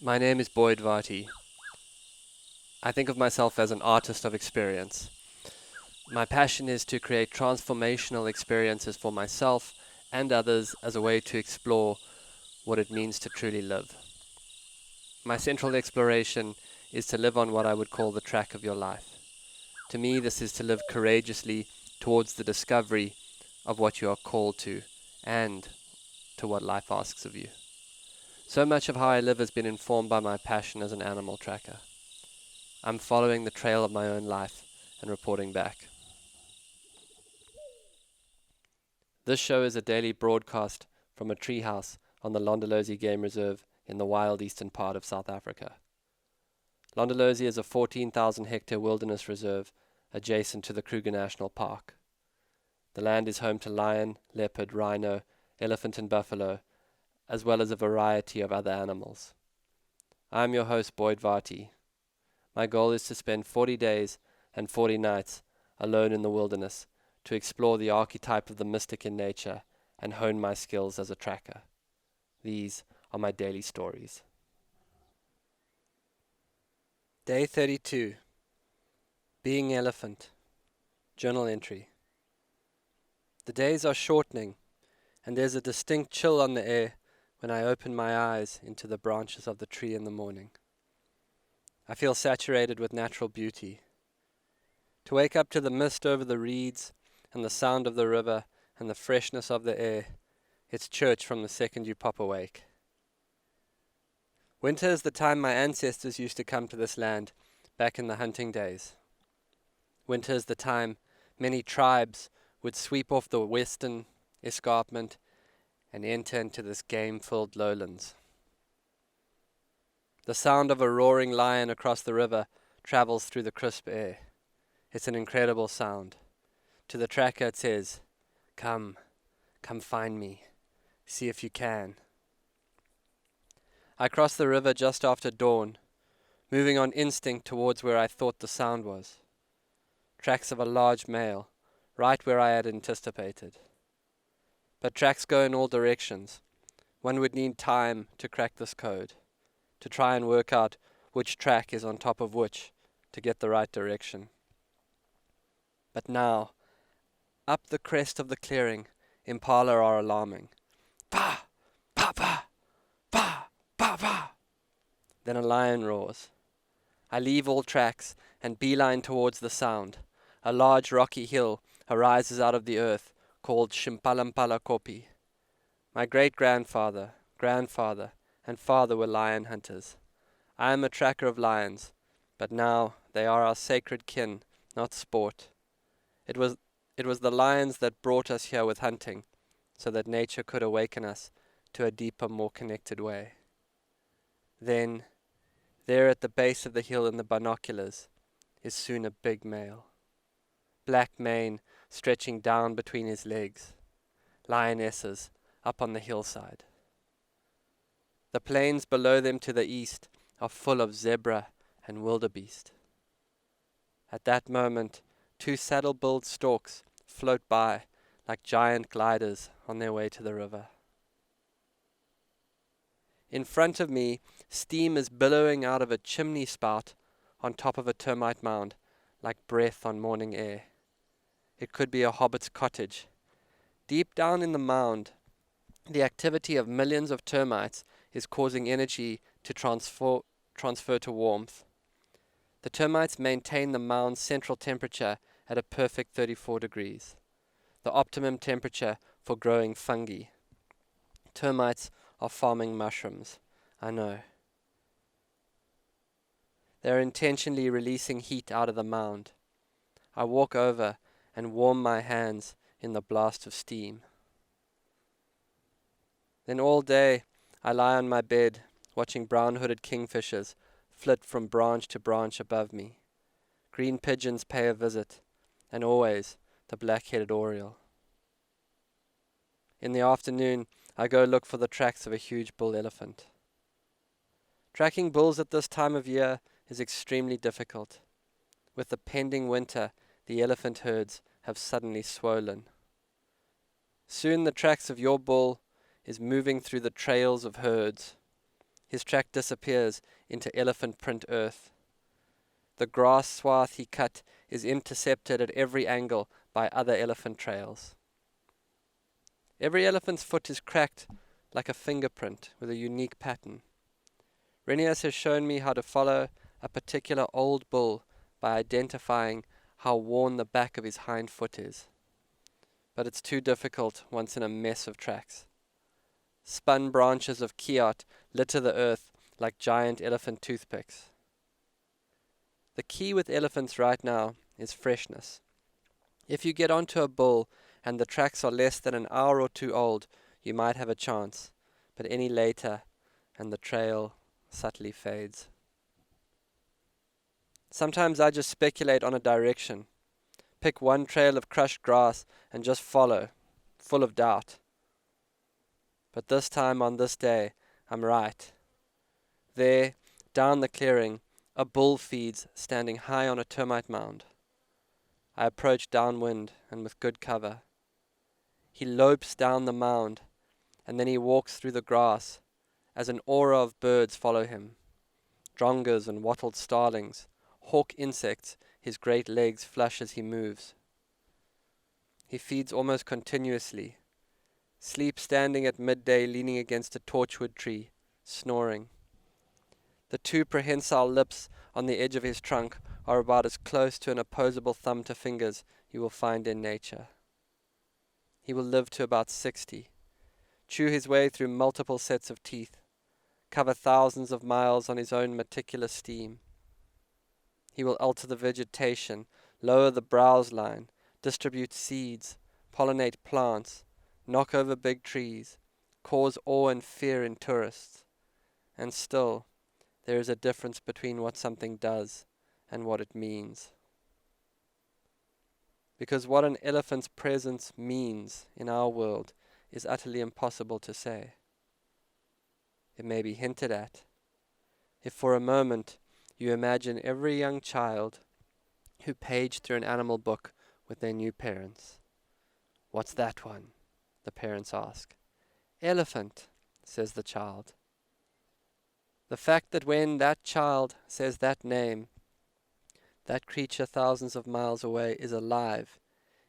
My name is Boyd Varty. I think of myself as an artist of experience. My passion is to create transformational experiences for myself and others as a way to explore what it means to truly live. My central exploration is to live on what I would call the track of your life. To me, this is to live courageously towards the discovery of what you are called to and to what life asks of you. So much of how I live has been informed by my passion as an animal tracker. I'm following the trail of my own life and reporting back. This show is a daily broadcast from a treehouse on the Londolozi Game Reserve in the wild eastern part of South Africa. Londolozi is a 14,000 hectare wilderness reserve adjacent to the Kruger National Park. The land is home to lion, leopard, rhino, elephant and buffalo, as well as a variety of other animals. I am your host, Boyd Varty. My goal is to spend 40 days and 40 nights alone in the wilderness to explore the archetype of the mystic in nature and hone my skills as a tracker. These are my daily stories. Day 32. Being Elephant. Journal entry. The days are shortening, and there's a distinct chill on the air when I open my eyes into the branches of the tree in the morning. I feel saturated with natural beauty. To wake up to the mist over the reeds and the sound of the river and the freshness of the air, it's church from the second you pop awake. Winter is the time my ancestors used to come to this land back in the hunting days. Winter is the time many tribes would sweep off the western escarpment and enter into this game-filled lowlands. The sound of a roaring lion across the river travels through the crisp air. It's an incredible sound. To the tracker it says, come find me, see if you can. I crossed the river just after dawn, moving on instinct towards where I thought the sound was. Tracks of a large male, right where I had anticipated. But tracks go in all directions. One would need time to crack this code, to try and work out which track is on top of which to get the right direction. But now, up the crest of the clearing, impala are alarming. Pa! Pa! Pa! Pa! Pa! Pa! Then a lion roars. I leave all tracks and beeline towards the sound. A large rocky hill arises out of the earth called Ximpalapala koppie. My great-grandfather, grandfather, and father were lion hunters. I am a tracker of lions, but now they are our sacred kin, not sport. It was the lions that brought us here with hunting, so that nature could awaken us to a deeper, more connected way. Then, there at the base of the hill in the binoculars, is soon a big male. Black mane stretching down between his legs. Lionesses up on the hillside. The plains below them to the east are full of zebra and wildebeest. At that moment, two saddle-billed storks float by like giant gliders on their way to the river. In front of me, steam is billowing out of a chimney spout on top of a termite mound like breath on morning air. It could be a hobbit's cottage. Deep down in the mound, the activity of millions of termites is causing energy to transfer to warmth. The termites maintain the mound's central temperature at a perfect 34 degrees, the optimum temperature for growing fungi. Termites are farming mushrooms, I know. They are intentionally releasing heat out of the mound. I walk over and warm my hands in the blast of steam. Then all day I lie on my bed watching brown-hooded kingfishers flit from branch to branch above me. Green pigeons pay a visit, and always the black-headed oriole. In the afternoon, I go look for the tracks of a huge bull elephant. Tracking bulls at this time of year is extremely difficult. With the pending winter, the elephant herds have suddenly swollen. Soon the tracks of your bull is moving through the trails of herds. His track disappears into elephant print earth. The grass swath he cut is intercepted at every angle by other elephant trails. Every elephant's foot is cracked like a fingerprint with a unique pattern. Renius has shown me how to follow a particular old bull by identifying how worn the back of his hind foot is. But it's too difficult once in a mess of tracks. Spun branches of kiat litter the earth like giant elephant toothpicks. The key with elephants right now is freshness. If you get onto a bull and the tracks are less than an hour or two old, you might have a chance, but any later and the trail subtly fades. Sometimes I just speculate on a direction, pick one trail of crushed grass and just follow, full of doubt. But this time on this day, I'm right. There, down the clearing, a bull feeds standing high on a termite mound. I approach downwind and with good cover. He lopes down the mound, and then he walks through the grass, as an aura of birds follow him. Drongers and wattled starlings, hawk insects, his great legs flush as he moves. He feeds almost continuously, sleeps standing at midday leaning against a torchwood tree, snoring. The two prehensile lips on the edge of his trunk are about as close to an opposable thumb to fingers you will find in nature. He will live to about 60, chew his way through multiple sets of teeth, cover thousands of miles on his own meticulous steam. He will alter the vegetation, lower the browse line, distribute seeds, pollinate plants, knock over big trees, cause awe and fear in tourists. And still, there is a difference between what something does and what it means. Because what an elephant's presence means in our world is utterly impossible to say. It may be hinted at. If for a moment you imagine every young child who paged through an animal book with their new parents. "What's that one?" the parents ask. "Elephant," says the child. The fact that when that child says that name, that creature thousands of miles away is alive,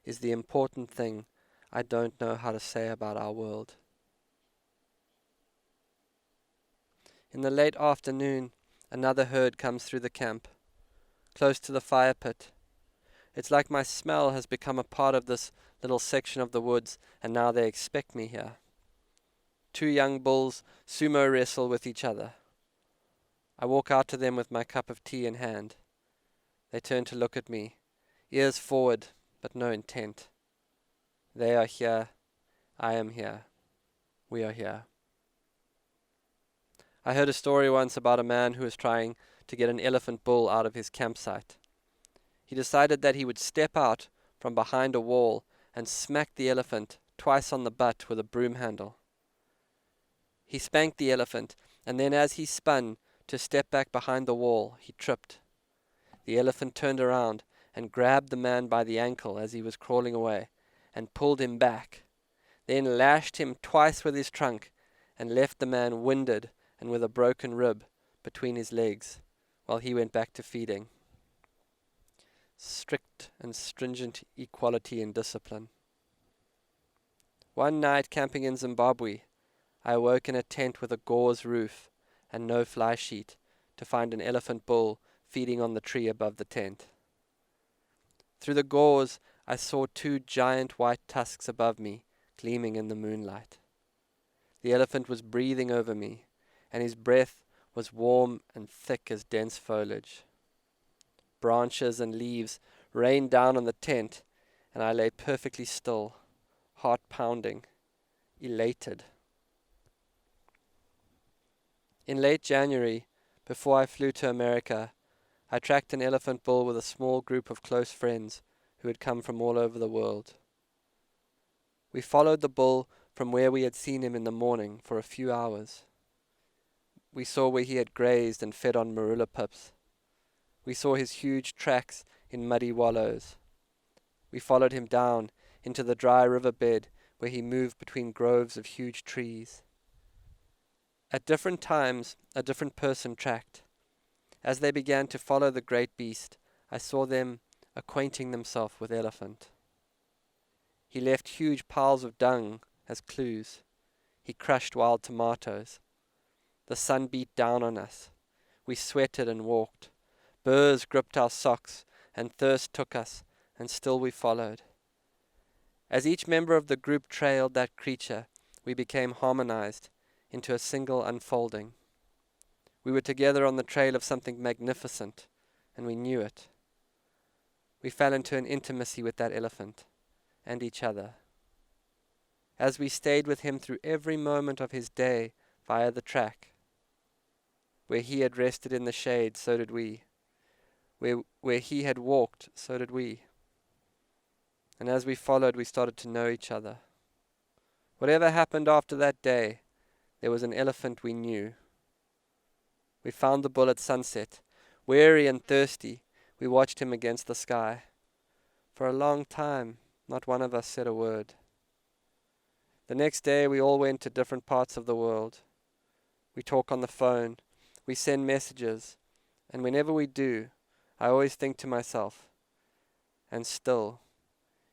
is the important thing I don't know how to say about our world. In the late afternoon, another herd comes through the camp, close to the fire pit. It's like my smell has become a part of this little section of the woods, and now they expect me here. Two young bulls sumo wrestle with each other. I walk out to them with my cup of tea in hand. They turn to look at me, ears forward, but no intent. They are here. I am here. We are here. I heard a story once about a man who was trying to get an elephant bull out of his campsite. He decided that he would step out from behind a wall and smack the elephant twice on the butt with a broom handle. He spanked the elephant, and then as he spun to step back behind the wall, he tripped. The elephant turned around and grabbed the man by the ankle as he was crawling away and pulled him back, then lashed him twice with his trunk and left the man winded and with a broken rib between his legs while he went back to feeding. Strict and stringent equality in discipline. One night camping in Zimbabwe, I awoke in a tent with a gauze roof and no fly sheet to find an elephant bull feeding on the tree above the tent. Through the gauze, I saw two giant white tusks above me, gleaming in the moonlight. The elephant was breathing over me, and his breath was warm and thick as dense foliage. Branches and leaves rained down on the tent, and I lay perfectly still, heart pounding, elated. In late January, before I flew to America, I tracked an elephant bull with a small group of close friends who had come from all over the world. We followed the bull from where we had seen him in the morning for a few hours. We saw where he had grazed and fed on marula pips. We saw his huge tracks in muddy wallows. We followed him down into the dry riverbed where he moved between groves of huge trees. At different times, a different person tracked. As they began to follow the great beast, I saw them acquainting themselves with elephant. He left huge piles of dung as clues. He crushed wild tomatoes. The sun beat down on us. We sweated and walked. Burrs gripped our socks, and thirst took us, and still we followed. As each member of the group trailed that creature, we became harmonized into a single unfolding. We were together on the trail of something magnificent, and we knew it. We fell into an intimacy with that elephant, and each other. As we stayed with him through every moment of his day via the track, where he had rested in the shade, so did we. Where he had walked, so did we. And as we followed, we started to know each other. Whatever happened after that day, there was an elephant we knew. We found the bull at sunset. Weary and thirsty, we watched him against the sky. For a long time, not one of us said a word. The next day, we all went to different parts of the world. We talk on the phone, we send messages, and whenever we do, I always think to myself, and still,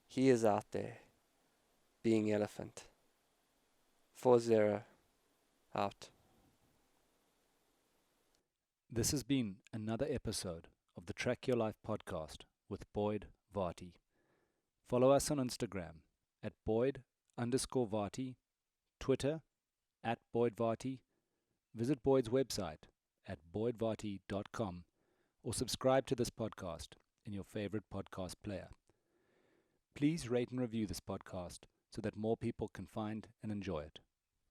he is out there, being elephant. 4-0, out. This has been another episode of the Track Your Life podcast with Boyd Varty. Follow us on Instagram at Boyd_Varty, Twitter at Boyd Varty. Visit Boyd's website at boydvarty.com or subscribe to this podcast in your favorite podcast player. Please rate and review this podcast so that more people can find and enjoy it.